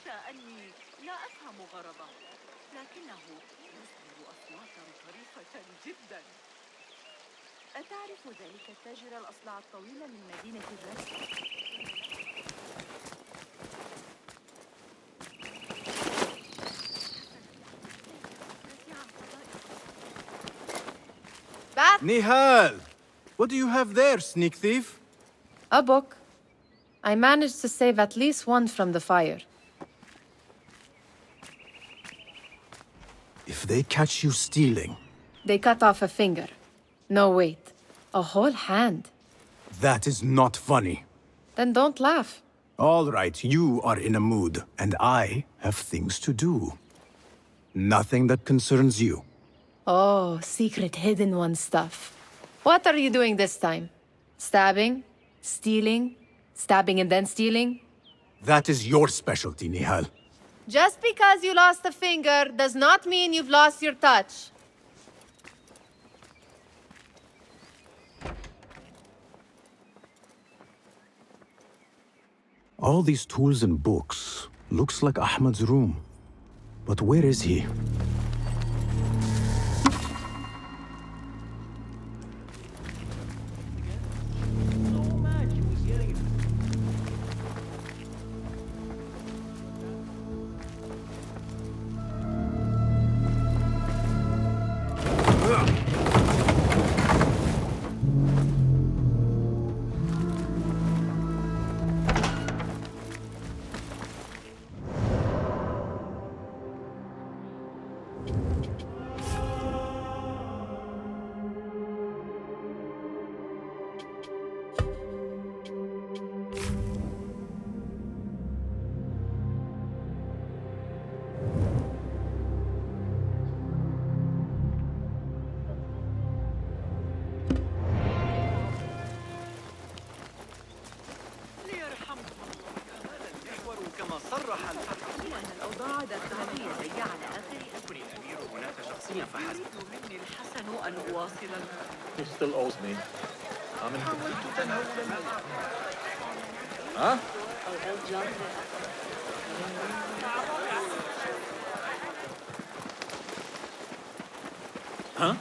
أنسى أني لا أفهم غرضه، لكنه يصدر أصواتاً طريفة جداً. أتعرف ذلك التاجر الأصلع الطويل من مدينة الرسم؟ Nihal! What do you have there, sneak thief? A book. I managed to save at least one from the fire. If they catch you stealing, They cut off a finger. No, wait. A whole hand. that is not funny. Then don't laugh. All right, you are in a mood, and I have things to do. Nothing that concerns you. Oh, secret hidden one stuff. What are you doing this time? Stabbing? Stealing? Stabbing and then stealing? That is your specialty, Nihal. Just because you lost a finger does not mean you've lost your touch. All these tools and books looks like Ahmad's room. But where is he? He still owes me. Huh? Huh?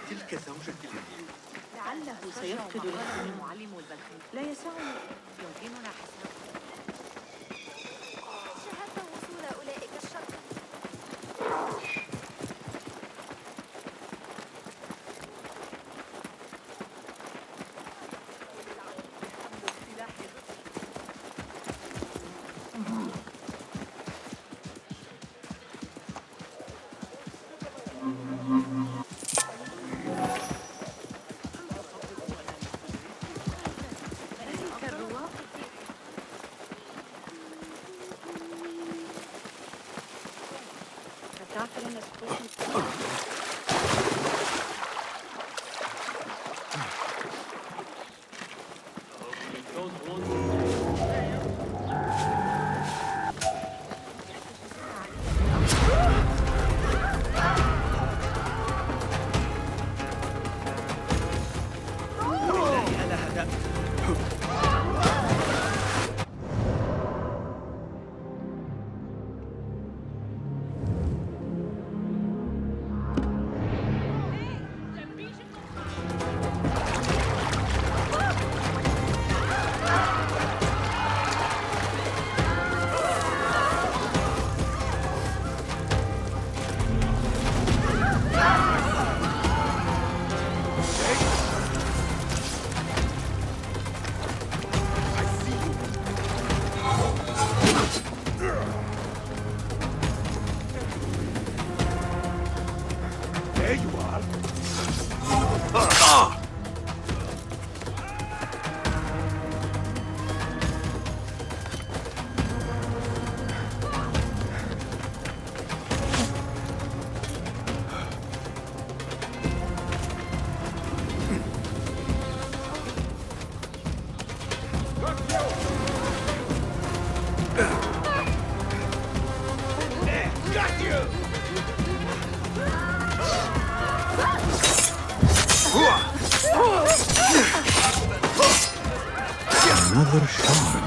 تلك زوجتي. لعله سيفقد له معلم البلخي. لا يسعني. يمكننا حساب. شاهدت وصول أولئك الشرطة. Another shard.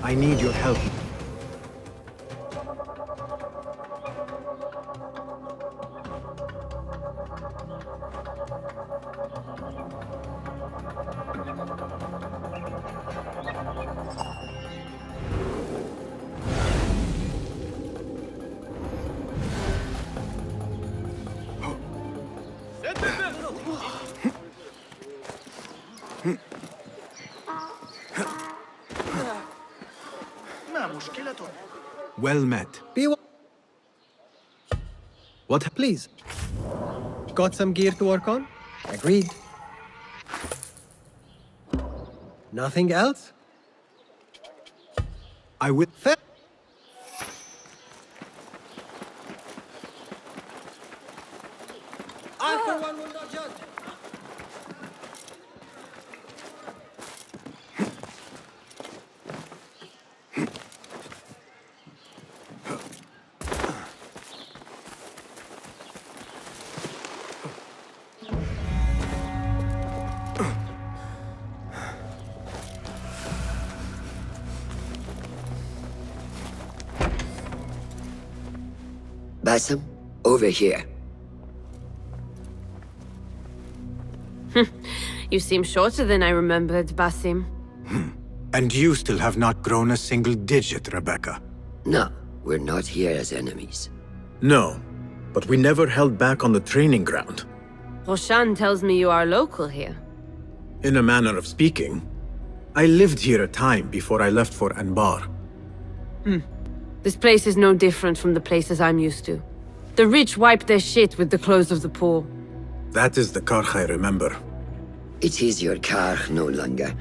I need your help. ما مشكلة؟ Well met. What? Please. Got some gear to work on? Agreed. Nothing else? I will. I, for one, will not judge. Basim, over here. You seem shorter than I remembered, Basim. And you still have not grown a single digit, Rebecca. No, we're not here as enemies. No, but we never held back on the training ground. Roshan tells me you are local here. In a manner of speaking, I lived here a time before I left for Anbar. This place is no different from the places I'm used to. The rich wipe their shit with the clothes of the poor. That is the Karkh I remember. It is your car no longer.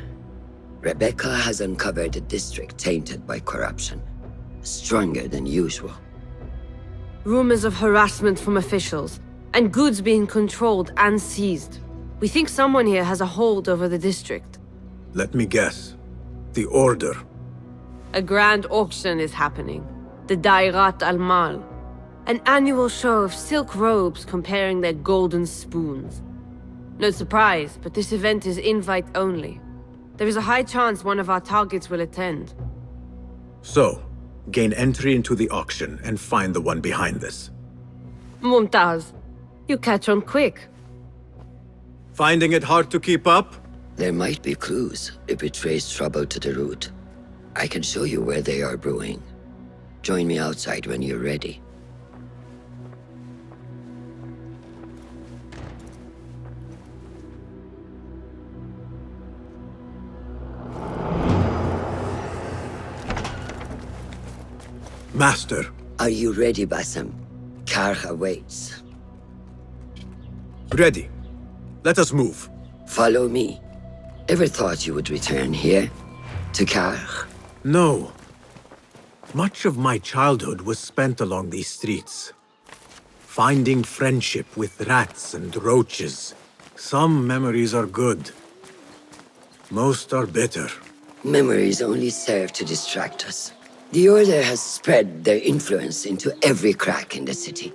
Rebecca has uncovered a district tainted by corruption. Stronger than usual. Rumors of harassment from officials, and goods being controlled and seized. We think someone here has a hold over the district. Let me guess. The Order. A grand auction is happening. The Dairat al-Mal. An annual show of silk robes comparing their golden spoons. No surprise, but this event is invite only. There is a high chance one of our targets will attend. So, gain entry into the auction and find the one behind this. Mumtaz, you catch on quick. Finding it hard to keep up? There might be clues if it traces trouble to the root. I can show you where they are brewing. Join me outside when you're ready. Master. Are you ready, Basim? Karkh awaits. Ready. Let us move. Follow me. Ever thought you would return here? To Karkh? No. Much of my childhood was spent along these streets. Finding friendship with rats and roaches. Some memories are good. Most are bitter. Memories only serve to distract us. The Order has spread their influence into every crack in the city,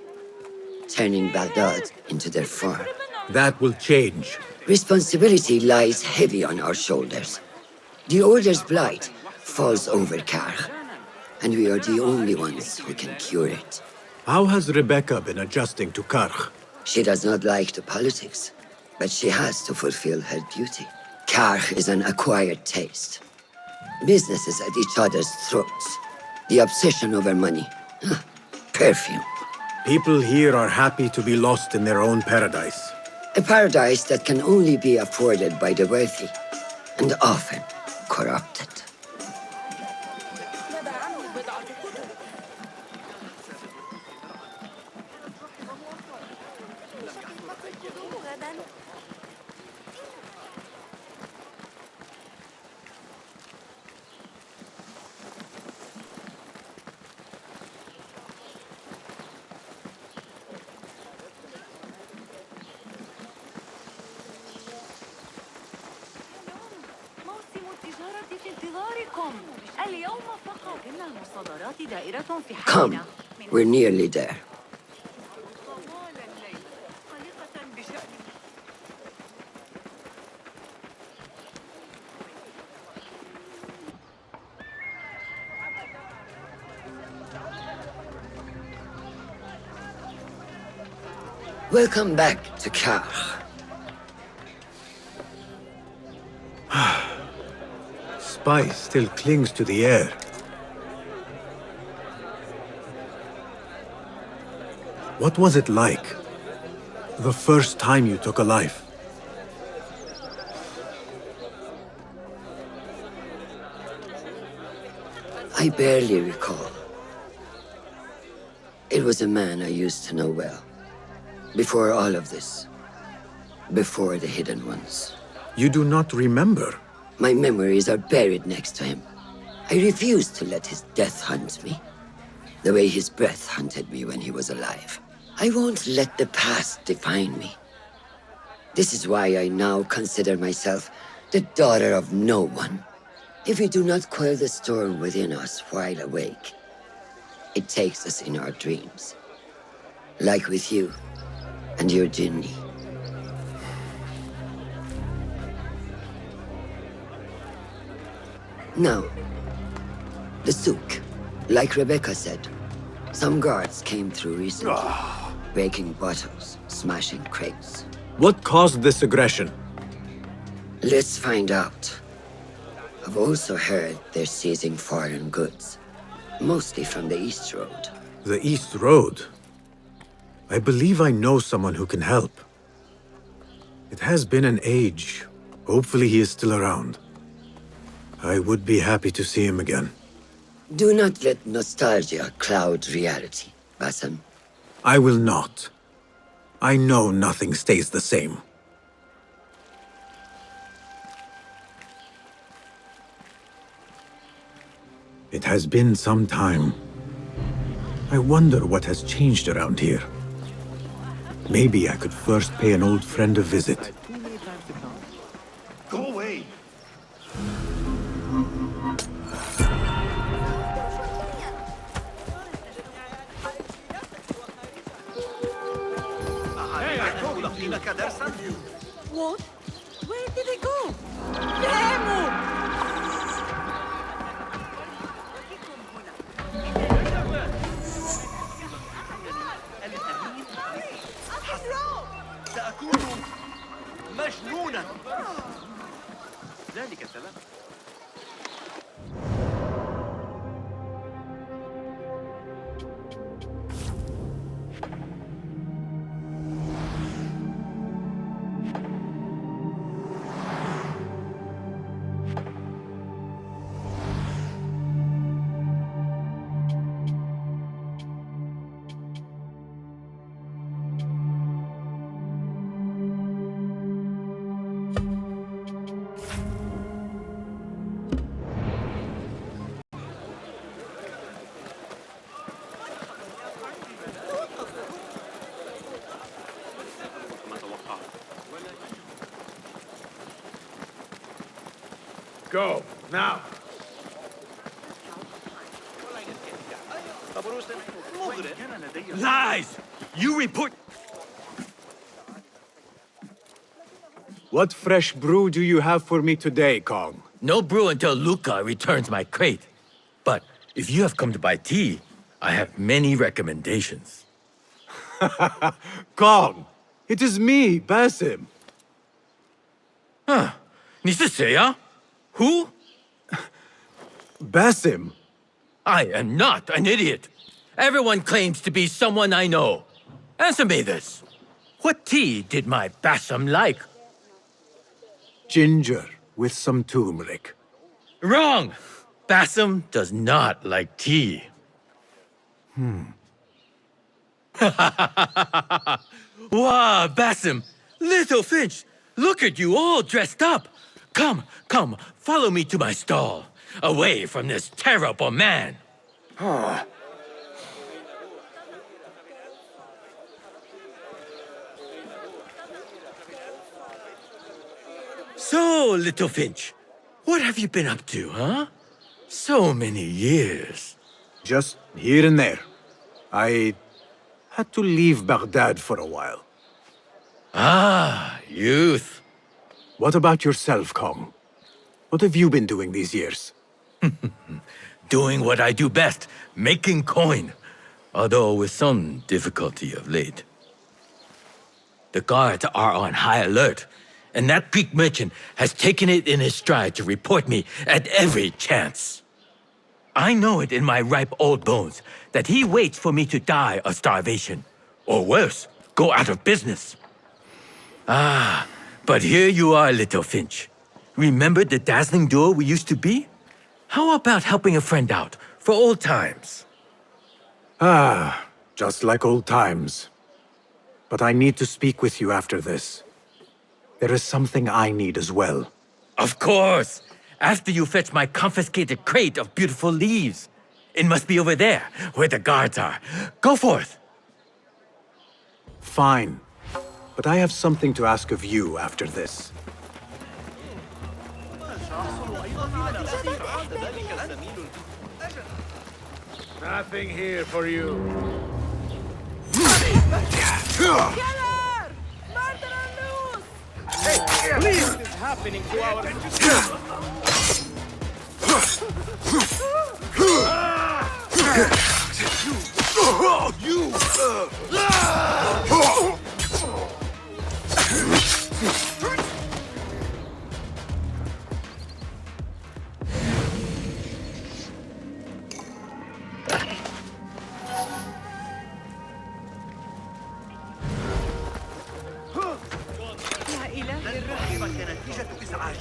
turning Baghdad into their farm. That will change. Responsibility lies heavy on our shoulders. The Order's blight falls over Karkh, and we are the only ones who can cure it. How has Rebecca been adjusting to Karkh? She does not like the politics, but she has to fulfill her duty. Karkh is an acquired taste. Businesses at each other's throats. The obsession over money. Perfume. People here are happy to be lost in their own paradise. A paradise that can only be afforded by the wealthy, and often corrupted. غدا. موسم التجارة في انتظاركم. اليوم فقط إن المصادرات دائرة في Come, حالنا. we're nearly there. طوال الليل قلقة بشأن Welcome back to Karch. Spice still clings to the air. What was it like? The first time you took a life? I barely recall. It was a man I used to know well. Before all of this. Before the Hidden Ones. You do not remember? My memories are buried next to him. I refuse to let his death hunt me. The way his breath hunted me when he was alive. I won't let the past define me. This is why I now consider myself the daughter of no one. If we do not quell the storm within us while awake, it takes us in our dreams. Like with you and your Jinni. Now, the souk. Like Rebecca said, some guards came through recently, breaking bottles, smashing crates. What caused this aggression? Let's find out. I've also heard they're seizing foreign goods, mostly from the East Road. The East Road? I believe I know someone who can help. It has been an age. Hopefully he is still around. I would be happy to see him again. Do not let nostalgia cloud reality, Basim. I will not. I know nothing stays the same. It has been some time. I wonder what has changed around here. Maybe I could first pay an old friend a visit. Go away! What? Where did they go? فهموا! سأكون مجنونا ذلك السبب Go, now! Lies! You report... What fresh brew do you have for me today, Kong? No brew until Luca returns my crate. But if you have come to buy tea, I have many recommendations. Kong! It is me, Basim. Huh. 你是谁啊? Who? Basim? I am not an idiot. Everyone claims to be someone I know. Answer me this. What tea did my Bassam like? Ginger with some turmeric. Wrong! Bassam does not like tea. Wow, Bassam! Little Finch! Look at you all dressed up! Come, come, follow me to my stall. Away from this terrible man. So, Little Finch, what have you been up to, huh? So many years. Just here and there. I had to leave Baghdad for a while. Ah, youth. What about yourself, Kong? What have you been doing these years? Doing what I do best, making coin. Although with some difficulty of late. The guards are on high alert, and that Greek merchant has taken it in his stride to report me at every chance. I know it in my ripe old bones that he waits for me to die of starvation, or worse, go out of business. Ah, but here you are, Little Finch. Remember the dazzling duo we used to be? How about helping a friend out for old times? Ah, just like old times. But I need to speak with you after this. There is something I need as well. Of course! After you fetch my confiscated crate of beautiful leaves. It must be over there, where the guards are. Go forth! Fine. But I have something to ask of you after this. Nothing here for you. يا إلهي الرحيم. كنتيجة إزعاج.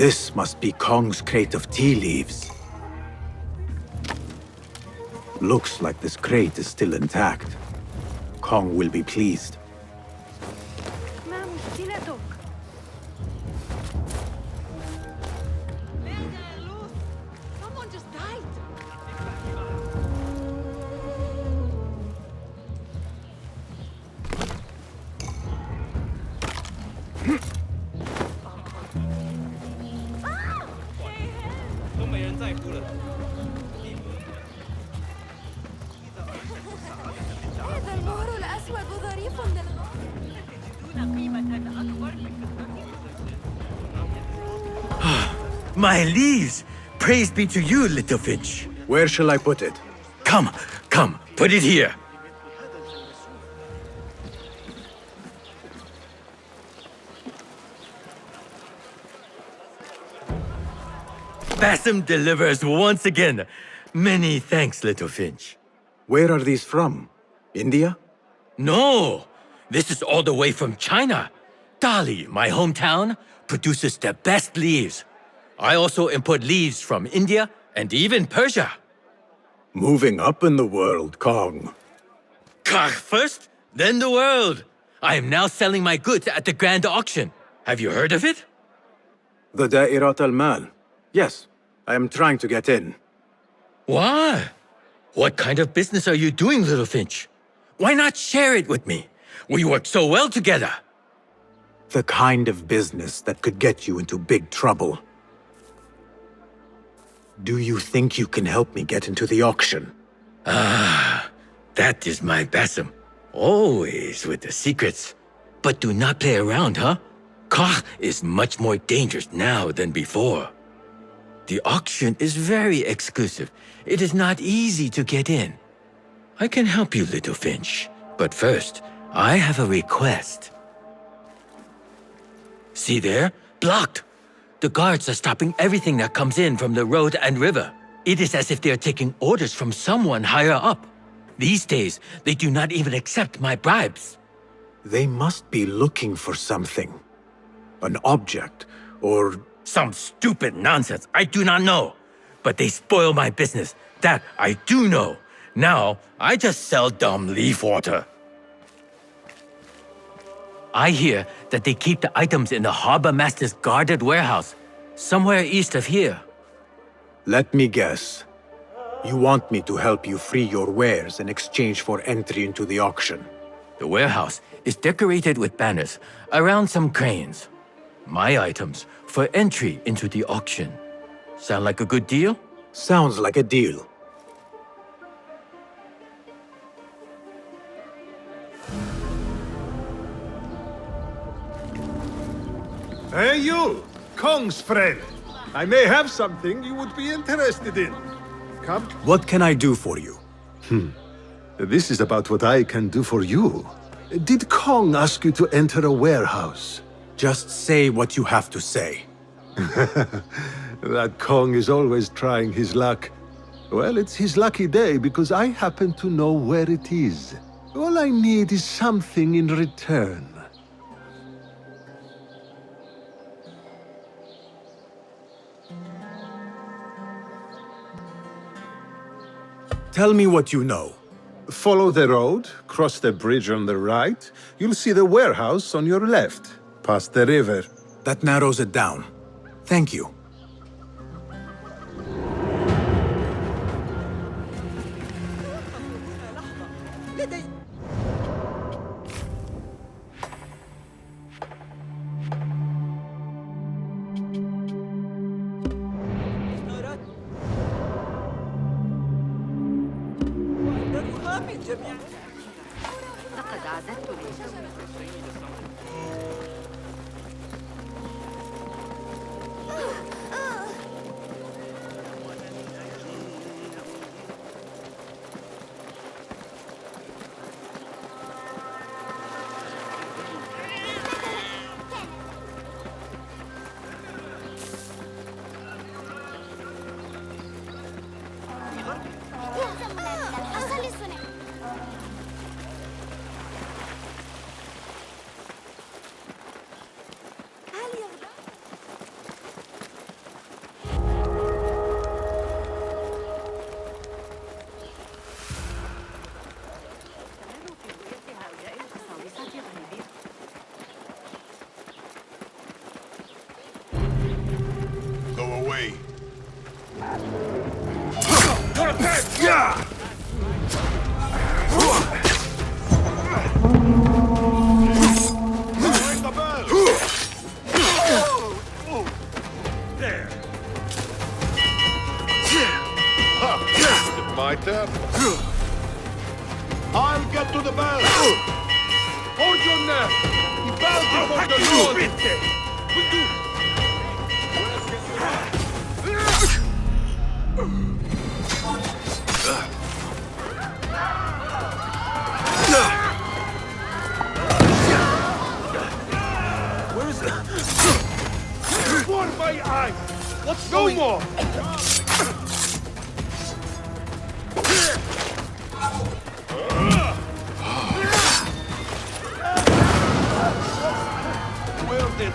This must be Kong's crate of tea leaves. Looks like this crate is still intact. Kong will be pleased. ما مشكلتك؟ Someone just died. هذا البحر الأسود ظريف للغاية. يجدون قيمة أكبر من My leaves! Praise be to you, Little Finch. Where shall I put it? Come, come, put it here. Bassam delivers once again. Many thanks, Little Finch. Where are these from? India? No, this is all the way from China. Dali, my hometown, produces the best leaves. I also import leaves from India and even Persia. Moving up in the world, Kong. Kah first, then the world. I am now selling my goods at the grand auction. Have you heard of it? The Da'irat al-Mal. Yes, I am trying to get in. Why? What kind of business are you doing, Little Finch? Why not share it with me? We work so well together. The kind of business that could get you into big trouble. Do you think you can help me get into the auction? Ah, that is my Bassam. Always with the secrets. But do not play around, huh? Kar is much more dangerous now than before. The auction is very exclusive. It is not easy to get in. I can help you, little Finch. But first, I have a request. See there? Blocked. The guards are stopping everything that comes in from the road and river. It is as if they are taking orders from someone higher up. These days, they do not even accept my bribes. They must be looking for something. An object, or... Some stupid nonsense, I do not know. But they spoil my business, that I do know. Now, I just sell dumb leaf water. I hear that they keep the items in the harbor master's guarded warehouse, somewhere east of here. Let me guess. You want me to help you free your wares in exchange for entry into the auction. The warehouse is decorated with banners around some cranes. My items for entry into the auction. Sound like a good deal? Sounds like a deal. Hey you, Kong's friend. I may have something you would be interested in. Come. What can I do for you? This is about what I can do for you. Did Kong ask you to enter a warehouse? Just say what you have to say. That Kong is always trying his luck. Well, it's his lucky day because I happen to know where it is. All I need is something in return. Tell me what you know. Follow the road, cross the bridge on the right. You'll see the warehouse on your left, past the river. That narrows it down. Thank you. لقد عززت Go away. Ring the bell. There. Is it my turn? I'll get to the bell. Hold your neck. The bell before the Lord. Where's it? Before my eyes! What's no more! Where did...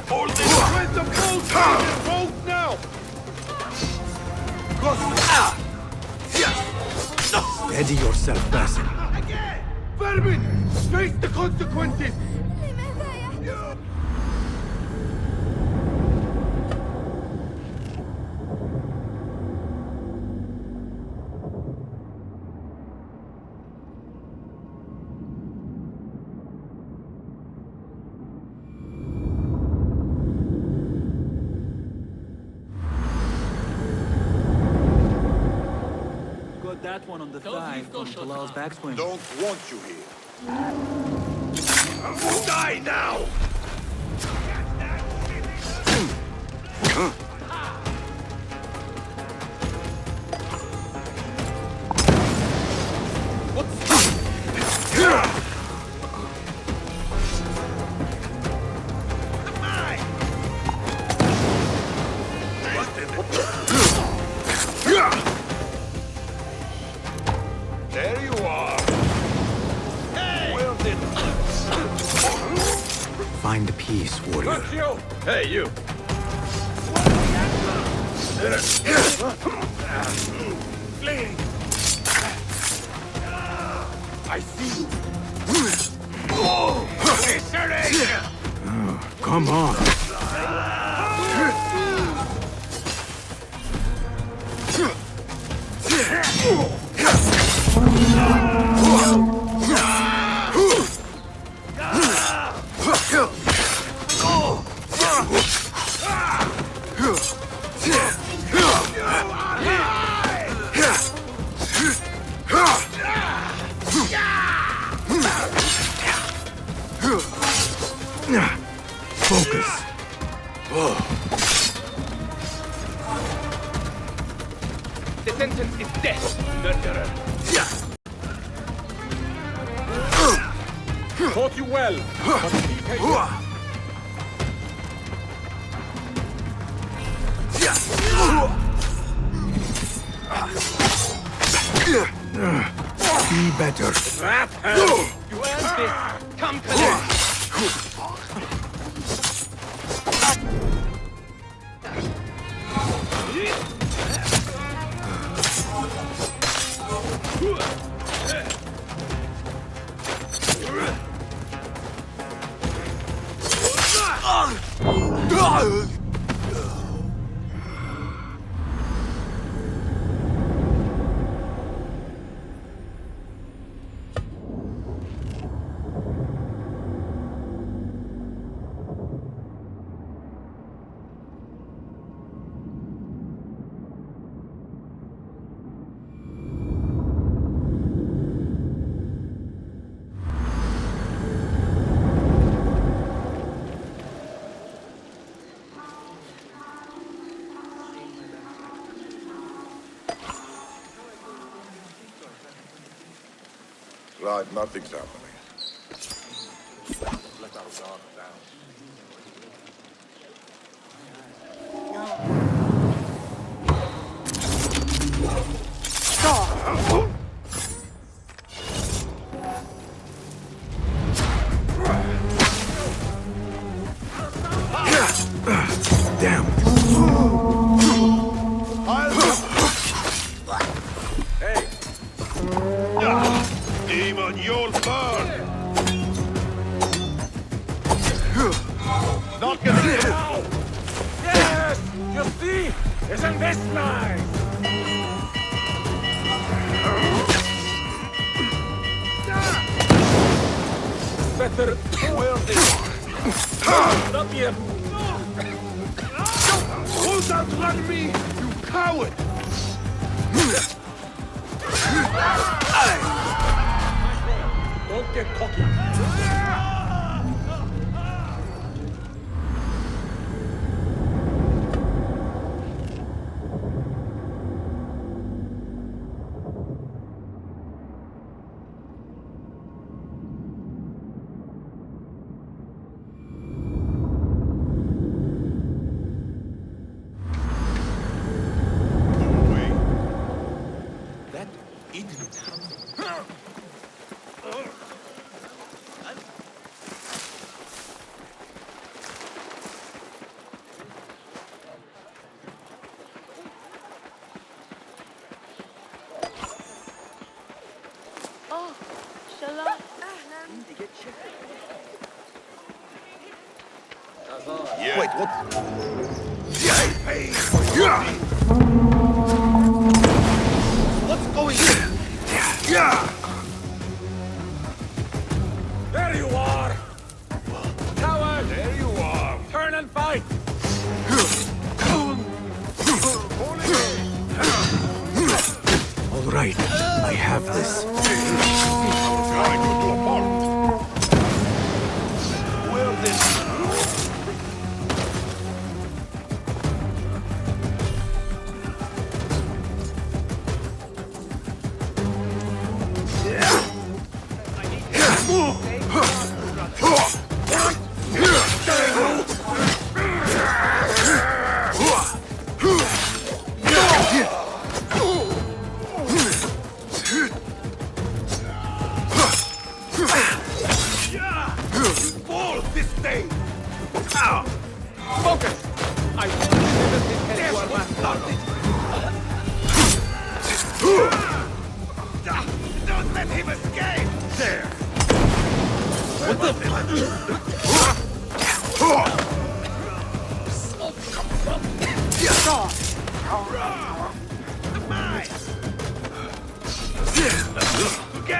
Hold it! Where's the boat? Boat now! Steady yourself, Basim. Vermin! Face the consequences! That one on the thigh from Talal's backswing. Don't want you here. Die now! There you are. Well then. Find peace, warrior. Got you. Hey, you. Flee. I see you. Come on. Focus. The sentence is death, murderer. Taught you well, but be patient. Be better. You earned this. Come collect. Right, nothing's happening. Let our guard down. Damn. Hey! Demon, you'll burn! Not gonna get out! Yes! You see? Isn't this nice? Better wear this. Not yet. Who's outrun me, you coward! Don't get cocky. That idiot. Oh, shalom. Yeah. Wait, what? What's going on? Yeah! There you are! Coward! There you are! Turn and fight! All right, I have this. Trying to do a part. Well, this.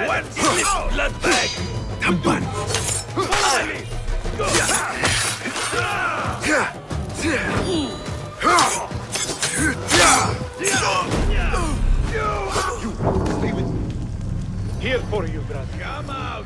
What's this blood bag? Tamban! Here for you, brother. Come out!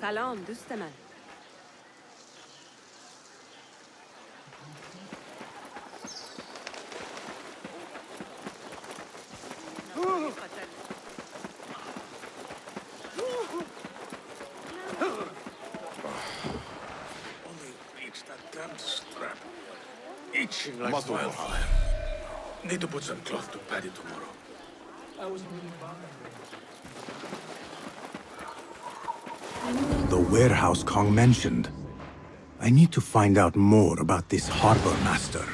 سلام دوست من. Only reach that damn strap. Itching like Muscle. wildfire. Need to put some cloth to Paddy tomorrow. The warehouse Kong mentioned. I need to find out more about this harbor master.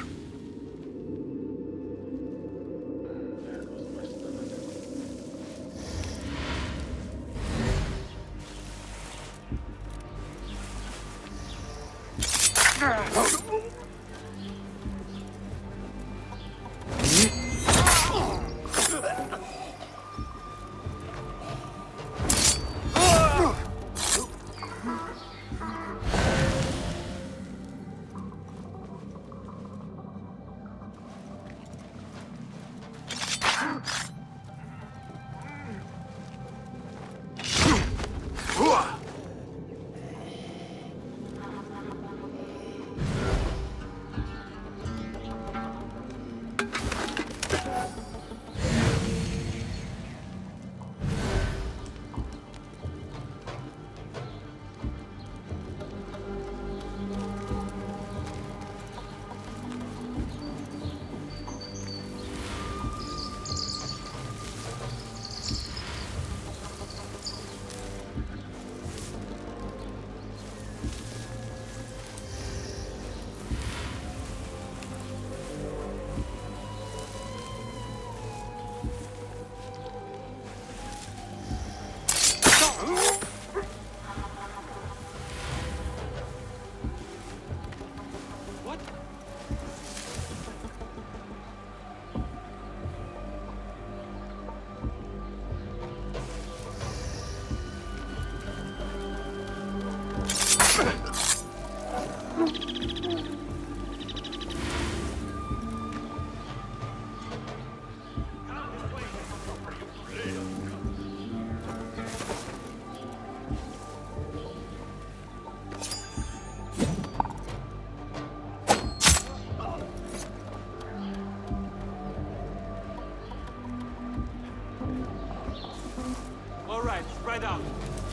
All right, spread out.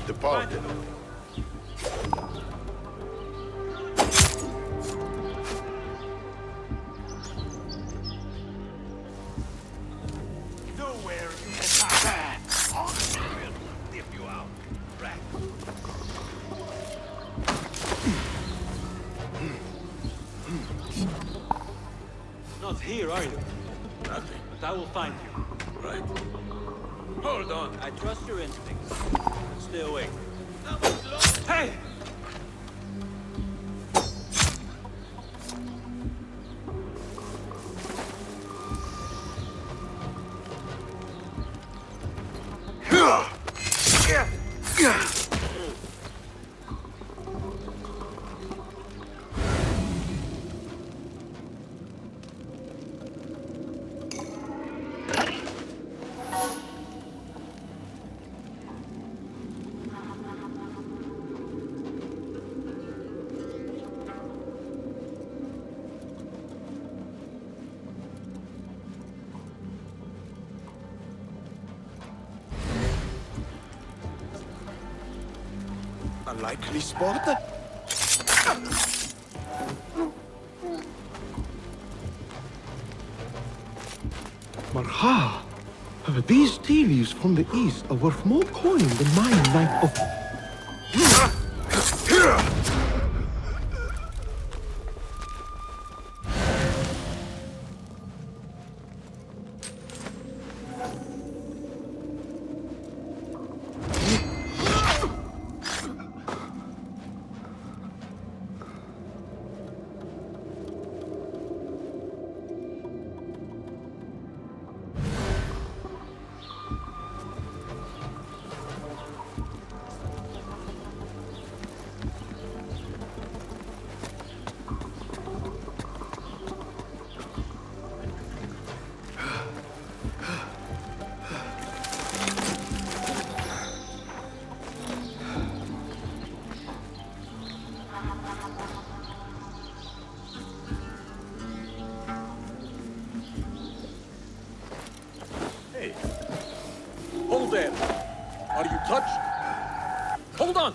Departed. Nowhere you can hide. We'll dip you out. Right. Not here, are you? Nothing. But I will find you. Right. Hold on. I trust your instincts. Stay awake. Hey! A likely spot? Marha! These tea leaves from the east are worth more coin than my knight of... Hold there. Are you touched? Hold on.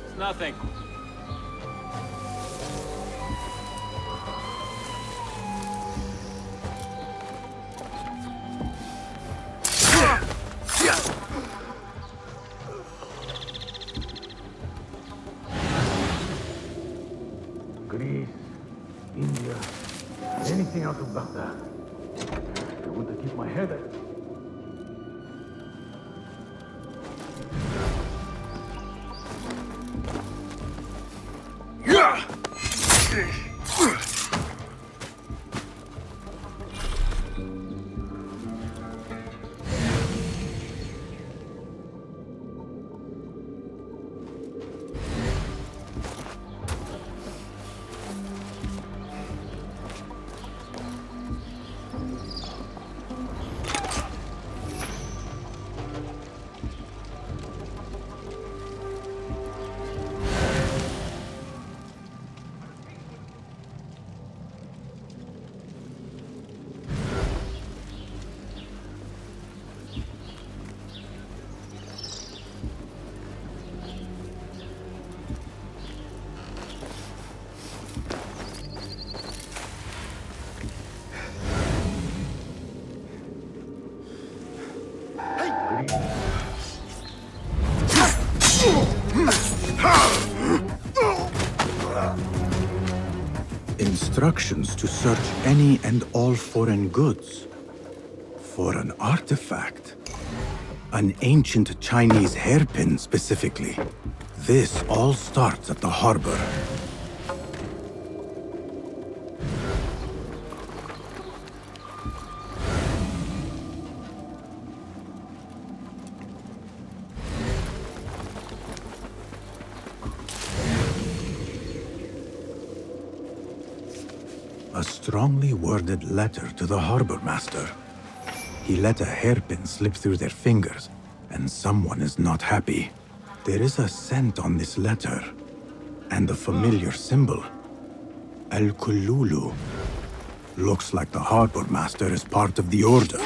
It's nothing. Greece, India, anything out of Baghdad. I want to keep my head up. Instructions to search any and all foreign goods. For an artifact. An ancient Chinese hairpin, specifically. This all starts at the harbor. A strongly worded letter to the harbor master. He let a hairpin slip through their fingers, and someone is not happy. There is a scent on this letter, and a familiar symbol. Al-Kululu. Looks like the harbor master is part of the order.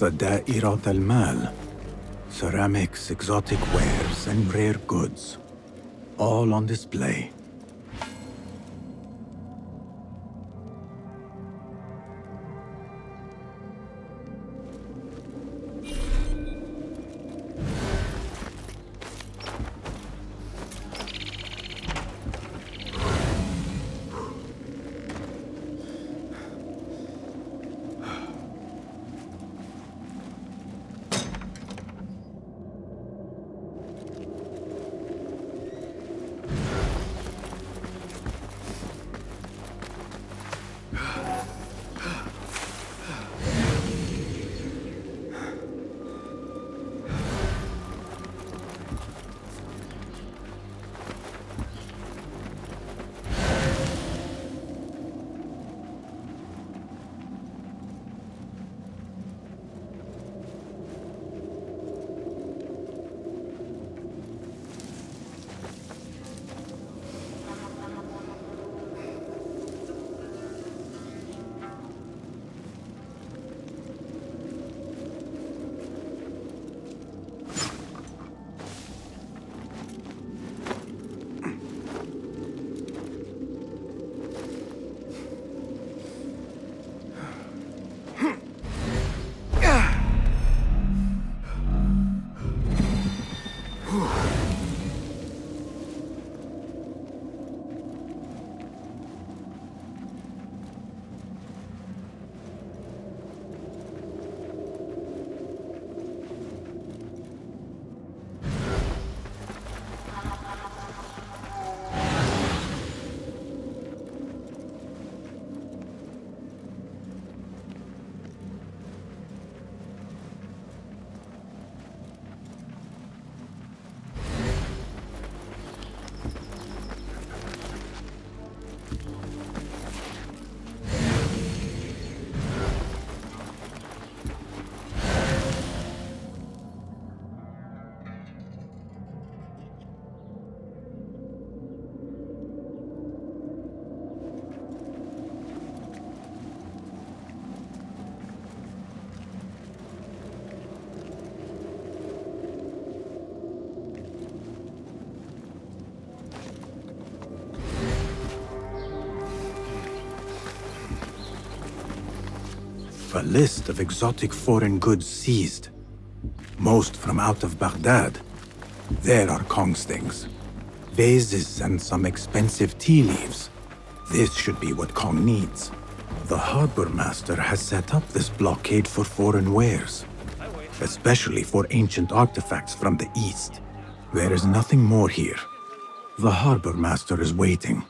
The Da'irat al-Mal. Ceramics, exotic wares, and rare goods. All on display. A list of exotic foreign goods seized. Most from out of Baghdad. There are Kong's things. Vases and some expensive tea leaves. This should be what Kong needs. The harbor master has set up this blockade for foreign wares, especially for ancient artifacts from the east. There is nothing more here. The harbor master is waiting.